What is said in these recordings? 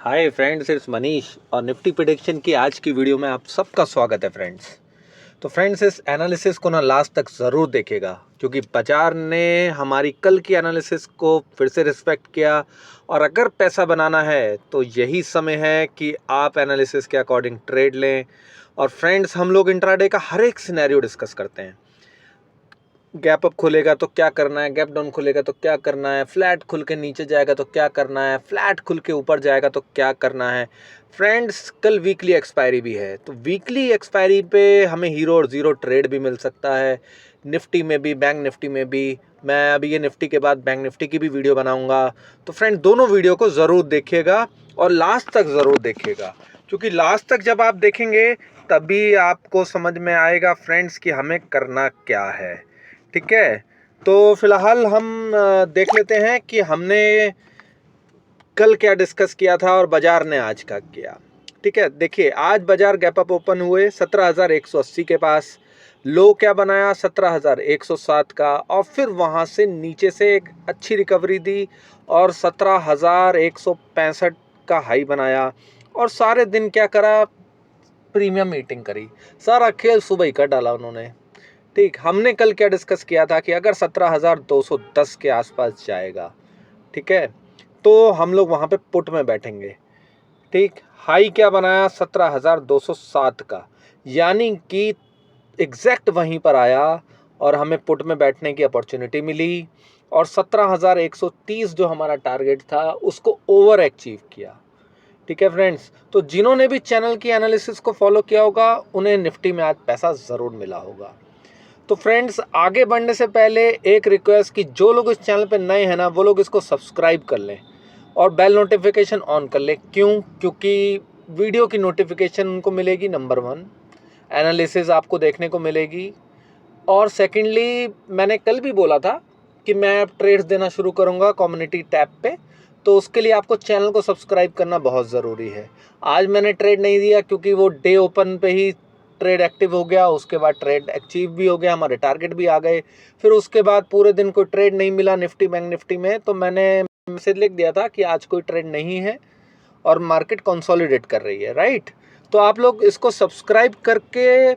Hi friends, it's Manish और Nifty prediction की आज की वीडियो में आप सबका स्वागत है फ्रेंड्स। तो फ्रेंड्स, इस एनालिसिस को ना लास्ट तक ज़रूर देखेगा क्योंकि बाजार ने हमारी कल की एनालिसिस को फिर से रिस्पेक्ट किया और अगर पैसा बनाना है तो यही समय है कि आप एनालिसिस के अकॉर्डिंग ट्रेड लें। और फ्रेंड्स, हम लोग इंट्राडे का हर एक सिनेरियो डिस्कस करते हैं। गैप अप खुलेगा तो क्या करना है, गैप डाउन खुलेगा तो क्या करना है, फ्लैट खुल के नीचे जाएगा तो क्या करना है, फ्लैट खुल के ऊपर जाएगा तो क्या करना है। फ्रेंड्स, कल वीकली एक्सपायरी भी है तो वीकली एक्सपायरी पे हमें हीरो और ज़ीरो ट्रेड भी मिल सकता है, निफ्टी में भी, बैंक निफ्टी में भी। मैं अभी ये निफ्टी के बाद बैंक निफ्टी की भी वीडियो बनाऊंगा। तो फ्रेंड, दोनों वीडियो को ज़रूर देखिएगा और लास्ट तक ज़रूर देखिएगा क्योंकि लास्ट तक जब आप देखेंगे तभी आपको समझ में आएगा फ्रेंड्स कि हमें करना क्या है। ठीक है, तो फिलहाल हम देख लेते हैं कि हमने कल क्या डिस्कस किया था और बाजार ने आज क्या किया। ठीक है, देखिए आज बाजार गैप अप ओपन हुए 17,180 के पास, लो क्या बनाया 17,107 का और फिर वहां से नीचे से एक अच्छी रिकवरी दी और 17,165 का हाई बनाया और सारे दिन क्या करा, प्रीमियम मीटिंग करी। सारा खेल सुबह ही कर डाला उन्होंने। ठीक, हमने कल क्या डिस्कस किया था कि अगर 17,210 के आसपास जाएगा, ठीक है, तो हम लोग वहाँ पे पुट में बैठेंगे। ठीक, हाई क्या बनाया 17,207 का, यानी कि एग्जैक्ट वहीं पर आया और हमें पुट में बैठने की अपॉर्चुनिटी मिली और 17,130 जो हमारा टारगेट था उसको ओवर अचीव किया। ठीक है फ्रेंड्स, तो जिन्होंने भी चैनल की एनालिसिस को फॉलो किया होगा उन्हें निफ्टी में आज पैसा ज़रूर मिला होगा। तो फ्रेंड्स, आगे बढ़ने से पहले एक रिक्वेस्ट कि जो लोग इस चैनल पे नए हैं ना, वो लोग इसको सब्सक्राइब कर लें और बेल नोटिफिकेशन ऑन कर लें। क्यों? क्योंकि वीडियो की नोटिफिकेशन उनको मिलेगी, नंबर 1, एनालिसिस आपको देखने को मिलेगी। और सेकेंडली, मैंने कल भी बोला था कि मैं अब ट्रेड्स देना शुरू करूँगा कम्युनिटी टैब पे, तो उसके लिए आपको चैनल को सब्सक्राइब करना बहुत ज़रूरी है। आज मैंने ट्रेड नहीं दिया क्योंकि वो डे ओपन पे ही ट्रेड एक्टिव हो गया, उसके बाद ट्रेड अचीव भी हो गया, हमारे टारगेट भी आ गए। फिर उसके बाद पूरे दिन कोई ट्रेड नहीं मिला निफ्टी बैंक निफ्टी में, तो मैंने मैसेज लिख दिया था कि आज कोई ट्रेड नहीं है और मार्केट कंसोलिडेट कर रही है। राइट, तो आप लोग इसको सब्सक्राइब करके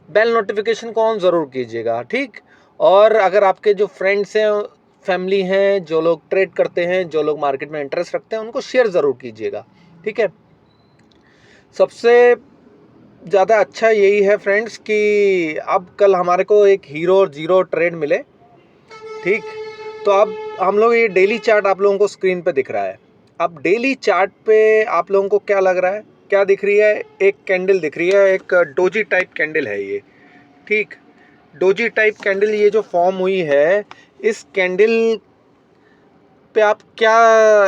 बेल नोटिफिकेशन को ऑन ज़रूर कीजिएगा। ठीक, और अगर आपके जो फ्रेंड्स हैं, फैमिली हैं, जो लोग ट्रेड करते हैं, जो लोग मार्केट में इंटरेस्ट रखते हैं, उनको शेयर ज़रूर कीजिएगा। ठीक है, सबसे ज़्यादा अच्छा यही है फ्रेंड्स कि अब कल हमारे को एक हीरो और ज़ीरो ट्रेड मिले। ठीक, तो अब हम लोग ये डेली चार्ट आप लोगों को स्क्रीन पे दिख रहा है। अब डेली चार्ट पे आप लोगों को क्या लग रहा है, क्या दिख रही है? एक कैंडल दिख रही है, एक डोजी टाइप कैंडल है ये। ठीक, डोजी टाइप कैंडल ये जो फॉर्म हुई है, इस कैंडल पे आप क्या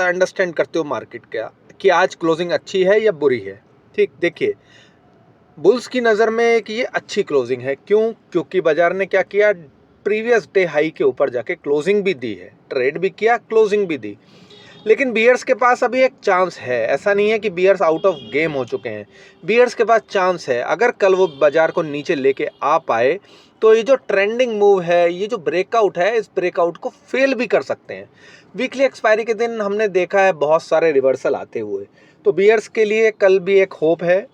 अंडरस्टैंड करते हो मार्केट का कि आज क्लोजिंग अच्छी है या बुरी है? ठीक, देखिए बुल्स की नज़र में कि ये अच्छी क्लोजिंग है। क्यों? क्योंकि बाजार ने क्या किया, प्रीवियस डे हाई के ऊपर जाके क्लोजिंग भी दी है, ट्रेड भी किया, क्लोजिंग भी दी। लेकिन बियर्स के पास अभी एक चांस है, ऐसा नहीं है कि बियर्स आउट ऑफ गेम हो चुके हैं। बियर्स के पास चांस है, अगर कल वो बाजार को नीचे लेके आ पाए तो ये जो ट्रेंडिंग मूव है, ये जो ब्रेकआउट है, इस ब्रेकआउट को फेल भी कर सकते हैं। वीकली एक्सपायरी के दिन हमने देखा है बहुत सारे रिवर्सल आते हुए, तो बियर्स के लिए कल भी एक होप है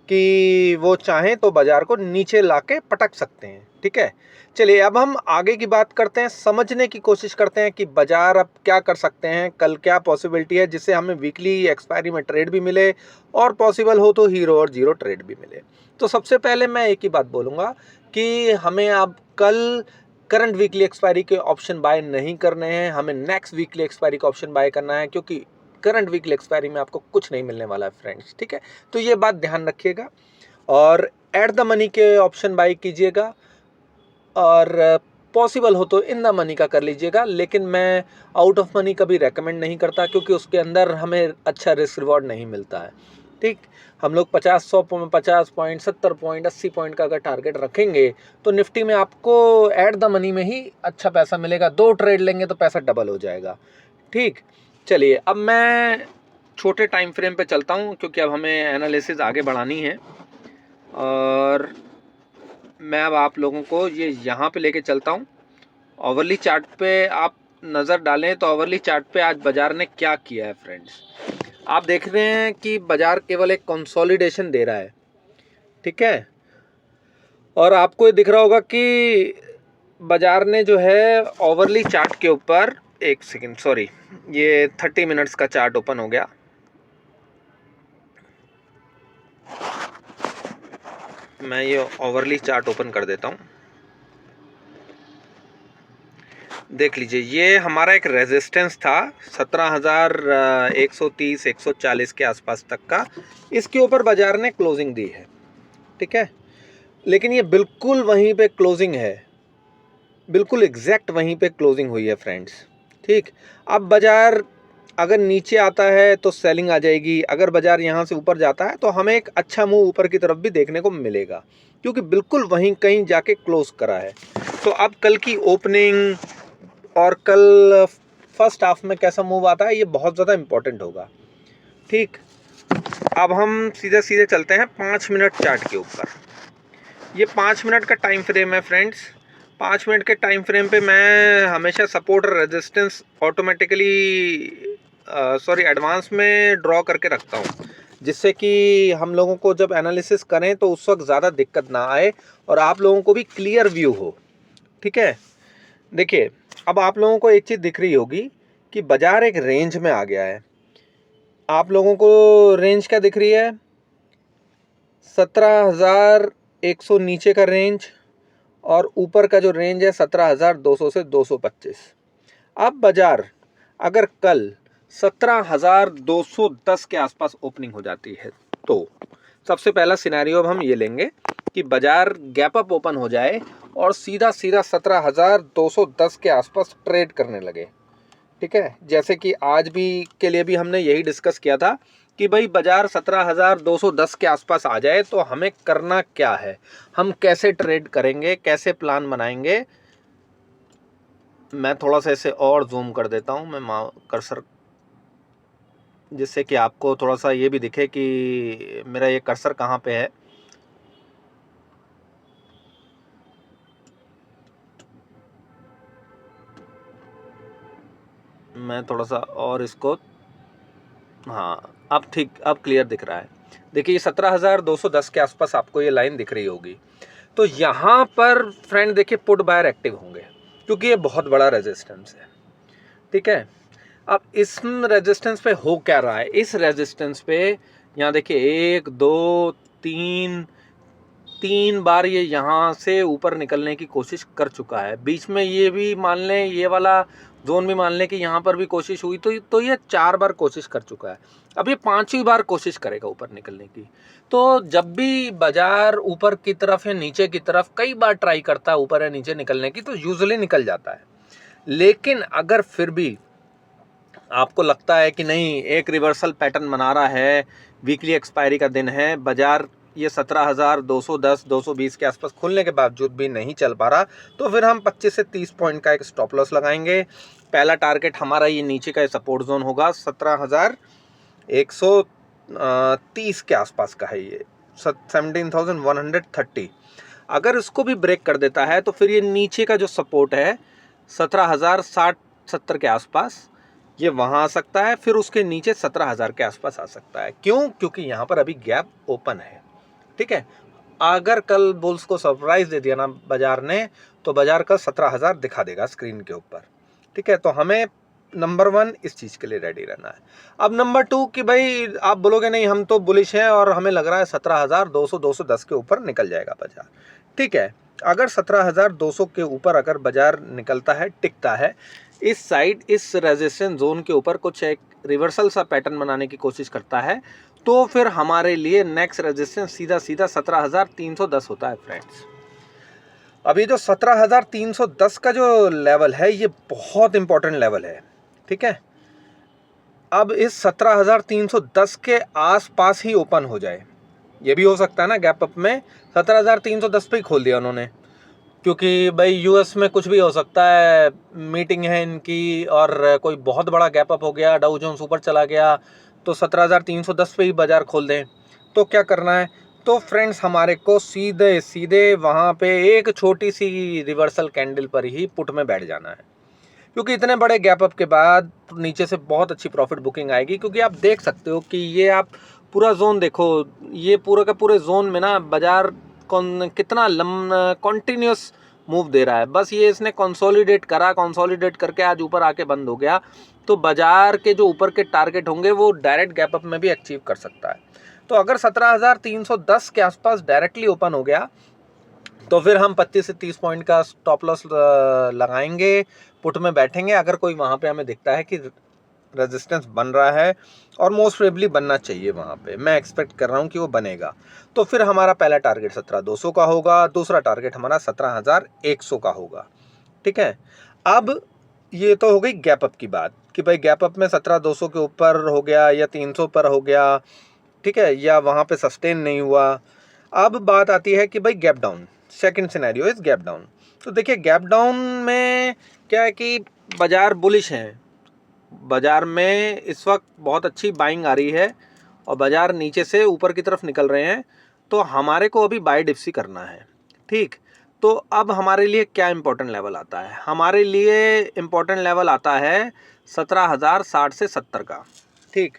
कि वो चाहें तो बाजार को नीचे लाके पटक सकते हैं। ठीक है, चलिए अब हम आगे की बात करते हैं, समझने की कोशिश करते हैं कि बाजार अब क्या कर सकते हैं, कल क्या पॉसिबिलिटी है जिससे हमें वीकली एक्सपायरी में ट्रेड भी मिले और पॉसिबल हो तो हीरो और जीरो ट्रेड भी मिले। तो सबसे पहले मैं एक ही बात बोलूँगा कि हमें अब कल करंट वीकली एक्सपायरी के ऑप्शन बाय नहीं करने हैं, हमें नेक्स्ट वीकली एक्सपायरी का ऑप्शन बाय करना है क्योंकि करंट वीकली एक्सपायरी में आपको कुछ नहीं मिलने वाला है फ्रेंड्स। ठीक है, तो ये बात ध्यान रखिएगा और एट द मनी के ऑप्शन बाय कीजिएगा और पॉसिबल हो तो इन द मनी का कर लीजिएगा। लेकिन मैं आउट ऑफ मनी कभी रेकमेंड नहीं करता क्योंकि उसके अंदर हमें अच्छा रिस्क रिवॉर्ड नहीं मिलता है। ठीक, हम लोग 50 पॉइंट 70 पॉइंट 80 पॉइंट का अगर टारगेट रखेंगे तो निफ्टी में आपको एट द मनी में ही अच्छा पैसा मिलेगा। 2 ट्रेड लेंगे तो पैसा डबल हो जाएगा। ठीक, चलिए अब मैं छोटे टाइम फ्रेम पे चलता हूँ क्योंकि अब हमें एनालिसिस आगे बढ़ानी है और मैं अब आप लोगों को ये यहाँ पे लेके चलता हूँ। ओवरली चार्ट पे आप नज़र डालें तो ओवरली चार्ट पे आज बाजार ने क्या किया है फ्रेंड्स। आप देख रहे हैं कि बाजार केवल एक कंसोलिडेशन दे रहा है, ठीक है। और आपको ये दिख रहा होगा कि बाजार ने जो है ओवरली चार्ट के ऊपर, एक सेकेंड सॉरी, ये 30 मिनट्स का चार्ट ओपन हो गया। मैं ये ओवरली चार्ट ओपन कर देता हूँ, देख लीजिए। ये हमारा एक रेजिस्टेंस था 17,130 140 के आसपास तक का, इसके ऊपर बाजार ने क्लोजिंग दी है, ठीक है। लेकिन ये बिल्कुल वहीं पे क्लोजिंग है, बिल्कुल एग्जैक्ट वहीं पे क्लोजिंग हुई है फ्रेंड्स, ठीक। अब बाजार अगर नीचे आता है तो सेलिंग आ जाएगी, अगर बाजार यहाँ से ऊपर जाता है तो हमें एक अच्छा मूव ऊपर की तरफ भी देखने को मिलेगा, क्योंकि बिल्कुल वहीं कहीं जाके क्लोज करा है। तो अब कल की ओपनिंग और कल फर्स्ट हाफ में कैसा मूव आता है ये बहुत ज़्यादा इम्पोर्टेंट होगा, ठीक। अब हम सीधे सीधे चलते हैं 5 मिनट चार्ट के ऊपर। ये 5 मिनट का टाइम फ्रेम है फ्रेंड्स। 5 मिनट के टाइम फ्रेम पे मैं हमेशा सपोर्ट और रेजिस्टेंस ऑटोमेटिकली एडवांस में ड्रॉ करके रखता हूँ, जिससे कि हम लोगों को जब एनालिसिस करें तो उस वक्त ज़्यादा दिक्कत ना आए और आप लोगों को भी क्लियर व्यू हो, ठीक है। देखिए, अब आप लोगों को एक चीज़ दिख रही होगी कि बाजार एक रेंज में आ गया है। आप लोगों को रेंज क्या दिख रही है? 17,100 नीचे का रेंज और ऊपर का जो रेंज है 17,200 से 225। अब बाजार अगर कल 17,210 के आसपास ओपनिंग हो जाती है तो सबसे पहला सिनेरियो अब हम ये लेंगे कि बाजार गैप अप ओपन हो जाए और सीधा सीधा 17,210 के आसपास ट्रेड करने लगे, ठीक है। जैसे कि आज भी के लिए भी हमने यही डिस्कस किया था कि भाई बाजार 17,210 के आसपास आ जाए तो हमें करना क्या है, हम कैसे ट्रेड करेंगे, कैसे प्लान बनाएंगे। मैं थोड़ा सा इसे और जूम कर देता हूं, मैं कर्सर, जिससे कि आपको थोड़ा सा ये भी दिखे कि मेरा ये कर्सर कहाँ पे है। मैं थोड़ा सा और इसको, हाँ अब ठीक, अब क्लियर दिख रहा है। देखिए 17,210 के आसपास आपको ये लाइन दिख रही होगी। तो यहाँ पर फ्रेंड देखिए पुट बायर एक्टिव होंगे, क्योंकि ये बहुत बड़ा रेजिस्टेंस है, ठीक है। अब इस रेजिस्टेंस पे हो क्या रहा है? इस रेजिस्टेंस पे यहाँ देखिए 1 2 3 बार ये यहाँ से ऊपर निकलने की कोशिश कर चुका है। बीच में ये भी मान लें, ये वाला जोन भी मान लें कि यहाँ पर भी कोशिश हुई, तो ये 4 बार कोशिश कर चुका है। अब ये 5वीं बार कोशिश करेगा ऊपर निकलने की। तो जब भी बाजार ऊपर की तरफ या नीचे की तरफ कई बार ट्राई करता है ऊपर या नीचे निकलने की, तो यूजुअली निकल जाता है। लेकिन अगर फिर भी आपको लगता है कि नहीं, एक रिवर्सल पैटर्न बना रहा है, वीकली एक्सपायरी का दिन है, बाजार ये 17,210 220 के आसपास खुलने के बावजूद भी नहीं चल पा रहा, तो फिर हम 25 से 30 पॉइंट का एक स्टॉप लॉस लगाएंगे। पहला टारगेट हमारा ये नीचे का सपोर्ट जोन होगा, 17,130 के आसपास का है, ये 17,130। अगर इसको भी ब्रेक कर देता है तो फिर ये नीचे का जो सपोर्ट है 17,060-70 के आसपास, ये वहाँ आ सकता है। फिर उसके नीचे 17,000 के आसपास आ सकता है। क्यों? क्योंकि यहाँ पर अभी गैप ओपन है, ठीक है। अगर कल बुल्स को सरप्राइज दे दिया ना बाजार ने, तो बाजार का 17,000 दिखा देगा स्क्रीन के ऊपर, ठीक है। तो हमें नंबर 1 इस चीज़ के लिए रेडी रहना है। अब नंबर 2 कि भाई आप बोलोगे नहीं हम तो बुलिश हैं और हमें लग रहा है 17,200 210 के ऊपर निकल जाएगा बाजार, ठीक है। अगर 17,200 के ऊपर अगर बाजार निकलता है, टिकता है इस साइड, इस रेजिस्टेंस जोन के ऊपर कुछ एक रिवर्सल सा पैटर्न बनाने की कोशिश करता है, तो फिर हमारे लिए नेक्स्ट रेजिस्टेंस सीधा सीधा 17,310 होता है फ्रेंड्स। अभी जो 17,310 का जो लेवल है ये बहुत इंपॉर्टेंट लेवल है, ठीक है। अब इस 17,310 के आसपास ही ओपन हो जाए, ये भी हो सकता है ना, गैप अप में 17,310 पे ही खोल दिया उन्होंने, क्योंकि भाई यूएस में कुछ भी हो सकता है, मीटिंग है इनकी और कोई बहुत बड़ा गैप अप हो गया, डाउ जोन्स ऊपर चला गया, तो 17,310 पे ही बाजार खोल दें। तो क्या करना है? तो फ्रेंड्स हमारे को सीधे सीधे वहाँ पे एक छोटी सी रिवर्सल कैंडल पर ही पुट में बैठ जाना है, क्योंकि इतने बड़े गैप अप के बाद नीचे से बहुत अच्छी प्रॉफिट बुकिंग आएगी। क्योंकि आप देख सकते हो कि ये आप पूरा जोन देखो, ये पूरा का पूरे जोन में ना बाजार कितना कॉन्टिन्यूस मूव दे रहा है। बस ये इसने कंसोलिडेट करा, कंसोलिडेट करके आज ऊपर आके बंद हो गया। तो बाजार के जो ऊपर के टारगेट होंगे वो डायरेक्ट गैप अप में भी अचीव कर सकता है। तो अगर 17,310 के आसपास डायरेक्टली ओपन हो गया तो फिर हम 25 से 30 पॉइंट का स्टॉप लॉस लगाएंगे, पुट में बैठेंगे। अगर कोई वहाँ पे हमें दिखता है कि रेजिस्टेंस बन रहा है, और मोस्ट प्रोबेबली बनना चाहिए, वहाँ पे मैं एक्सपेक्ट कर रहा हूँ कि वो बनेगा, तो फिर हमारा पहला टारगेट 17,200 का होगा, दूसरा टारगेट हमारा 17,100 का होगा। ठीक है, अब ये तो हो गई गैप अप की बात कि भाई गैप अप में 17,200 के ऊपर हो गया या 300 पर हो गया, ठीक है, या वहाँ पे सस्टेन नहीं हुआ। अब बात आती है कि भाई gap down, second scenario is gap down. तो देखिए गैप डाउन में क्या है कि बाजार बुलिश है, बाजार में इस वक्त बहुत अच्छी बाइंग आ रही है और बाजार नीचे से ऊपर की तरफ निकल रहे हैं। तो हमारे को अभी बाय डिप्सी करना है। ठीक, तो अब हमारे लिए क्या इम्पोर्टेंट लेवल आता है? हमारे लिए इम्पोर्टेंट लेवल आता है 17,060 से 70 का। ठीक,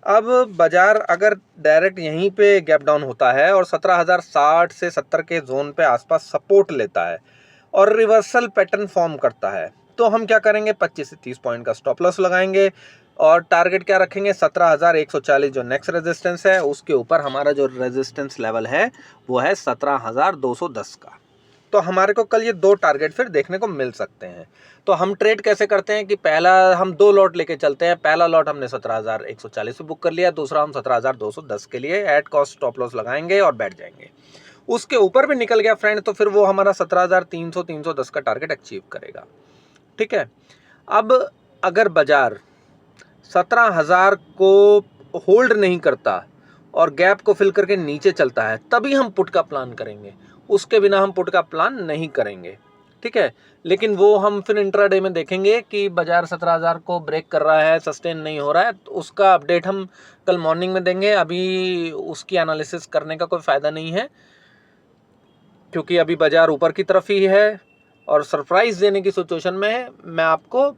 अब बाजार अगर डायरेक्ट यहीं पे गैप डाउन होता है और 17,060 से 70 के जोन पे आसपास सपोर्ट लेता है और रिवर्सल पैटर्न फॉर्म करता है, तो हम क्या करेंगे, 25 से 30 पॉइंट का स्टॉप लॉस लगाएंगे और टारगेट क्या रखेंगे, 17,140 जो नेक्स्ट रेजिस्टेंस है, उसके ऊपर हमारा जो रेजिस्टेंस लेवल है वो है 17,210 का। तो हमारे को कल ये दो टारगेट फिर देखने को मिल सकते हैं। तो हम ट्रेड कैसे करते हैं कि पहला हम दो लॉट लेके चलते हैं। पहला लॉट हमने 17,140 पे बुक कर लिया, दूसरा हम 17,210 के लिए एट कॉस्ट स्टॉप लॉस लगाएंगे और बैठ जाएंगे। उसके ऊपर भी निकल गया फ्रेंड तो फिर वो हमारा 17,300-310 का टारगेट अचीव करेगा। ठीक है, अब अगर बाजार 17,000 को होल्ड नहीं करता और गैप को फिल करके नीचे चलता है, तभी हम पुट का प्लान करेंगे, उसके बिना हम पुट का प्लान नहीं करेंगे। ठीक है, लेकिन वो हम फिर इंट्राडे में देखेंगे कि बाजार 17,000 को ब्रेक कर रहा है, सस्टेन नहीं हो रहा है, तो उसका अपडेट हम कल मॉर्निंग में देंगे। अभी उसकी एनालिसिस करने का कोई फ़ायदा नहीं है, क्योंकि अभी बाजार ऊपर की तरफ ही है और सरप्राइज़ देने की सिचुएशन में मैं आपको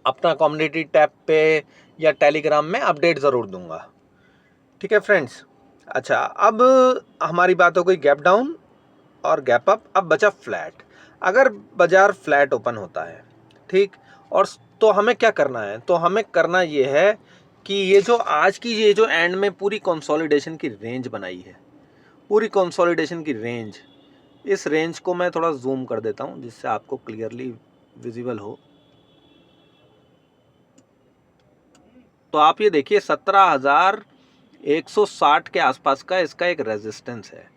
अपना कम्युनिटी टैब पे या टेलीग्राम में अपडेट ज़रूर दूंगा। ठीक है फ्रेंड्स, अच्छा अब हमारी बात हो गई गैप डाउन और गैप अप। अब बचा फ्लैट। अगर बाजार फ्लैट ओपन होता है, ठीक, और तो हमें क्या करना है? तो हमें करना ये है कि ये जो आज की ये जो एंड में पूरी कंसोलिडेशन की रेंज बनाई है, पूरी कंसोलिडेशन की रेंज, इस रेंज को मैं थोड़ा जूम कर देता हूँ जिससे आपको क्लियरली विजिबल हो। तो आप ये देखिए 17,160 के आसपास का इसका एक रेजिस्टेंस है,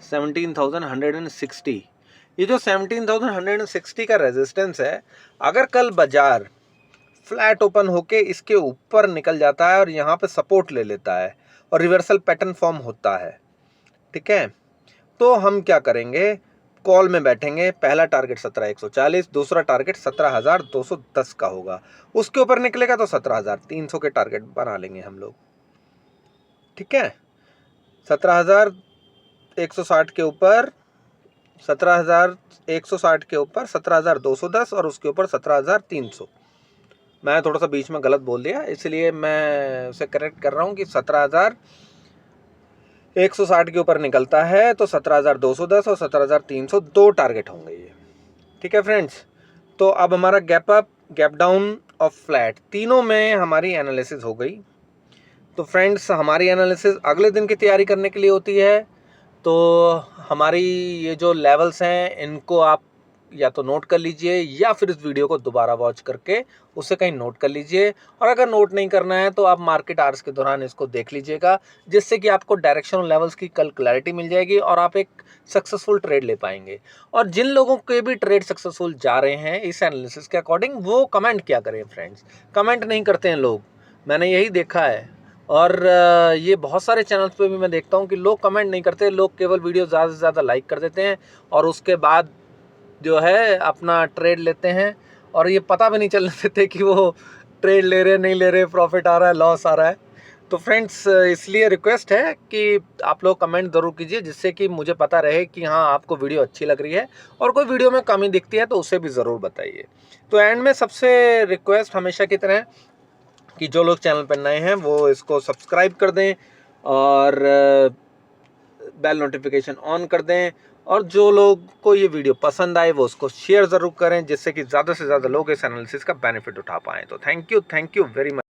17,160। ये जो 17,160 का रेजिस्टेंस है, अगर कल बाजार फ्लैट ओपन होके इसके ऊपर निकल जाता है और यहाँ पे सपोर्ट ले लेता है और रिवर्सल पैटर्न फॉर्म होता है, ठीक है, तो हम क्या करेंगे, कॉल में बैठेंगे। पहला टारगेट 17,140, दूसरा टारगेट 17,210 का होगा। उसके ऊपर निकलेगा तो 17,300 के टारगेट बना लेंगे हम लोग। ठीक है, 17,160 के ऊपर, 17,160 के ऊपर 17,210 और उसके ऊपर 17,300। मैं थोड़ा सा बीच में गलत बोल दिया, इसलिए मैं उसे करेक्ट कर रहा हूँ कि 17,160 के ऊपर निकलता है तो 17,210 और 17,300 दो टारगेट होंगे ये। ठीक है फ्रेंड्स, तो अब हमारा गैप अप, गैप डाउन और फ्लैट तीनों में हमारी एनालिसिस हो गई। तो फ्रेंड्स, हमारी एनालिसिस अगले दिन की तैयारी करने के लिए होती है। तो हमारी ये जो लेवल्स हैं इनको आप या तो नोट कर लीजिए या फिर इस वीडियो को दोबारा वॉच करके उसे कहीं नोट कर लीजिए। और अगर नोट नहीं करना है तो आप मार्केट आवर्स के दौरान इसको देख लीजिएगा, जिससे कि आपको डायरेक्शनल लेवल्स की कल क्लैरिटी मिल जाएगी और आप एक सक्सेसफुल ट्रेड ले पाएंगे। और जिन लोगों के भी ट्रेड सक्सेसफुल जा रहे हैं इस एनालिसिस के अकॉर्डिंग, वो कमेंट क्या करें फ्रेंड्स। कमेंट नहीं करते हैं लोग, मैंने यही देखा है। और ये बहुत सारे चैनल्स पे भी मैं देखता हूँ कि लोग कमेंट नहीं करते, लोग केवल वीडियो ज़्यादा से ज़्यादा लाइक कर देते हैं और उसके बाद जो है अपना ट्रेड लेते हैं और ये पता भी नहीं चलने देते कि वो ट्रेड ले रहे नहीं ले रहे, प्रॉफिट आ रहा है लॉस आ रहा है। तो फ्रेंड्स इसलिए रिक्वेस्ट है कि आप लोग कमेंट ज़रूर कीजिए, जिससे कि मुझे पता रहे कि हाँ आपको वीडियो अच्छी लग रही है, और कोई वीडियो में कमी दिखती है तो उसे भी ज़रूर बताइए। तो एंड में सबसे रिक्वेस्ट हमेशा की तरह कि जो लोग चैनल पर नए हैं वो इसको सब्सक्राइब कर दें और बेल नोटिफिकेशन ऑन कर दें, और जो लोग को ये वीडियो पसंद आए वो उसको शेयर ज़रूर करें, जिससे कि ज़्यादा से ज़्यादा लोग इस एनालिसिस का बेनिफिट उठा पाएँ। तो थैंक यू वेरी मच।